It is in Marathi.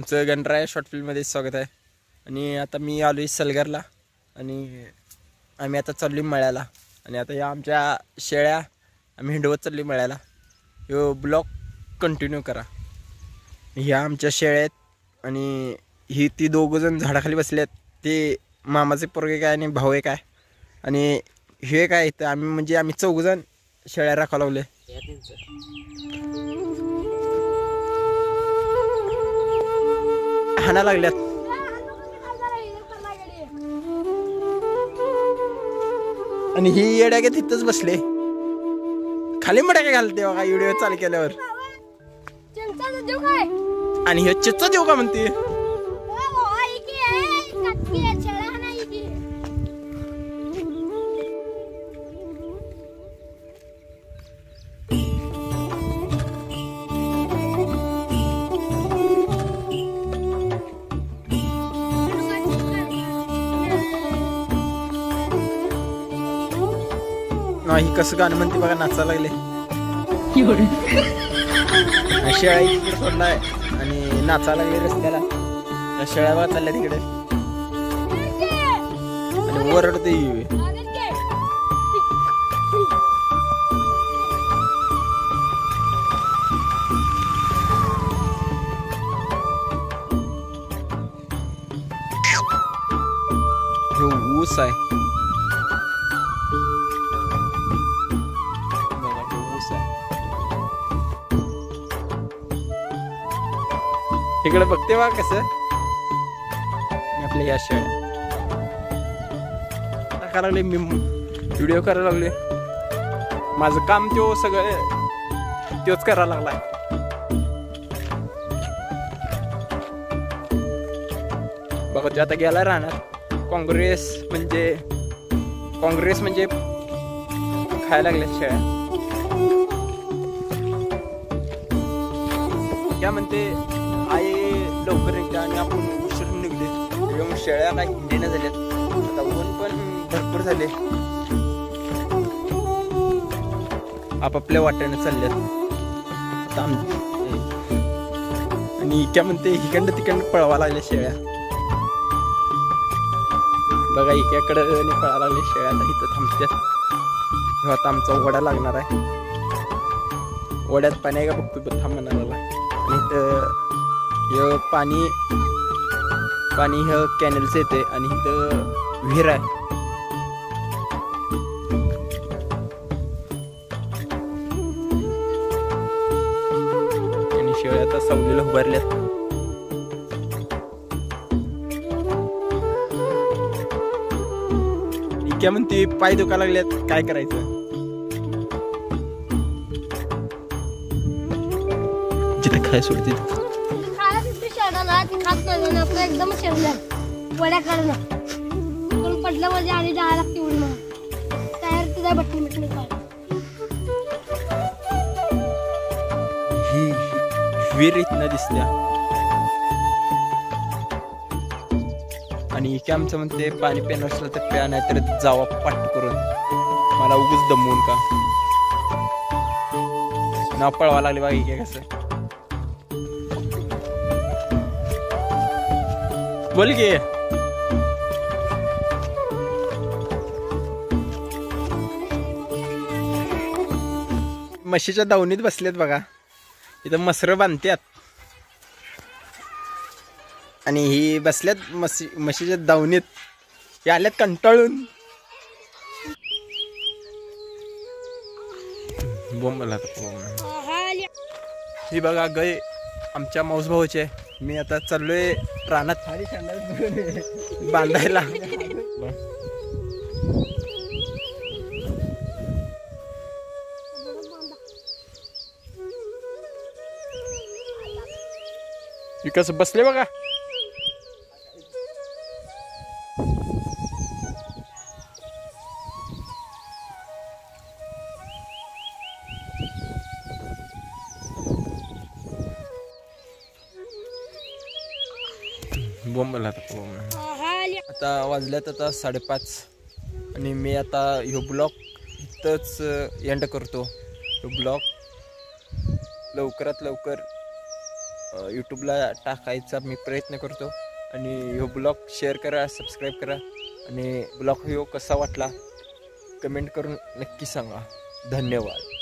तुमचं गणराया शॉर्ट फिल्ममध्ये स्वागत आहे. आणि आता मी आलो आहे सलगरला आणि आम्ही आता चाललो मळ्याला. आणि आता या आमच्या शेळ्या आम्ही हिंडवत चाललो मळ्याला. ह्यो ब्लॉग कंटिन्यू करा. ह्या आमच्या शेळ्या आहेत आणि ही ती दोघंजण झाडाखाली बसले आहेत. ते मामाचे पोरगे काय आणि भाऊ एक आहे आणि हे काय इथं आम्ही चौघजण शेळ्या राखावं लावले. हाना लागल्यात आणि ही येड्या गे तिथंच बसले खाली मटाके घालते बघा व्हिडिओ चालू केल्यावर. आणि हे चिच्चा देऊ का म्हणते. ही कसं गाणं म्हणते बघा नाचायला लागले. शेळ्या इकडे सोडलाय आणि नाचायला लागले रस्त्याला. त्या शेळ्या बघा चालल्या तिकडे आणि ओरडते. ऊस आहे इकडे बघते बा कसं आपल्या या शेळ्या करायला लागले. मी व्हिडिओ करायला लागले. माझं काम तो सगळं तोच करायला लागलाय. बघा ते आता गेला राहणार. काँग्रेस म्हणजे खायला लागल्या शेळ्या. क्या म्हणते आई लवकर निघते आणि आपण उशीर निघले. शेळ्या काही हिंडीनं झाल्यात. आता ऊन पण भरपूर झाले. आपापल्या वाट्याने चालल्यात. आणि क्या म्हणते हिकडं तिकडं पळवा लागल्या शेळ्या. बघा इकडं पळायला लागले शेळ्या. आता इथं थांबतात. आता आमचा ओढा लागणार आहे. ओढ्यात पाणी आहे का बघतो थांब म्हणायला. आणि इथं पाणी हे कॅनलचं येते आणि इथं विहीर आहे. आणि शेळ्या आता सावलीला उभारल्यात. क्या म्हणते पाय दुखा लागल्यात काय करायचं. जिथे खाय सोडते एकदम वड्या काढणं पडलं म्हणजे आणि जायला लागते उडी मला तयार तुझा बटणी ही विहीर इथनं दिसत्या. आणि इथे आमचं म्हणते पाणी पेन असलं तर प्या नाही तर जावा पाठ करून. मला उगीच दमवून का नाव पळवा लागले बघा. इथे कसं बोल गे. म्हशीच्या दावणीत बसलेत बघा. इथं मसरं बांधत्यात आणि ही बसल्यात म्हशीच्या दावणीत. हे आल्यात कंटाळून. बोंबला ही बघा गाय आमच्या माऊस भाऊचे. मी आता चाललोय रानात बांधायला. विकास बसले बघा. बोंबला आता वाजल्यात आता 5:30 आणि मी आता ह्यो ब्लॉग इथंच एंड करतो. ह्यो ब्लॉग लवकरात लवकर यूट्यूबला टाकायचा मी प्रयत्न करतो. आणि ह्यो ब्लॉग शेअर करा, सबस्क्राईब करा आणि ब्लॉग ह्यो कसा वाटला कमेंट करून नक्की सांगा. धन्यवाद.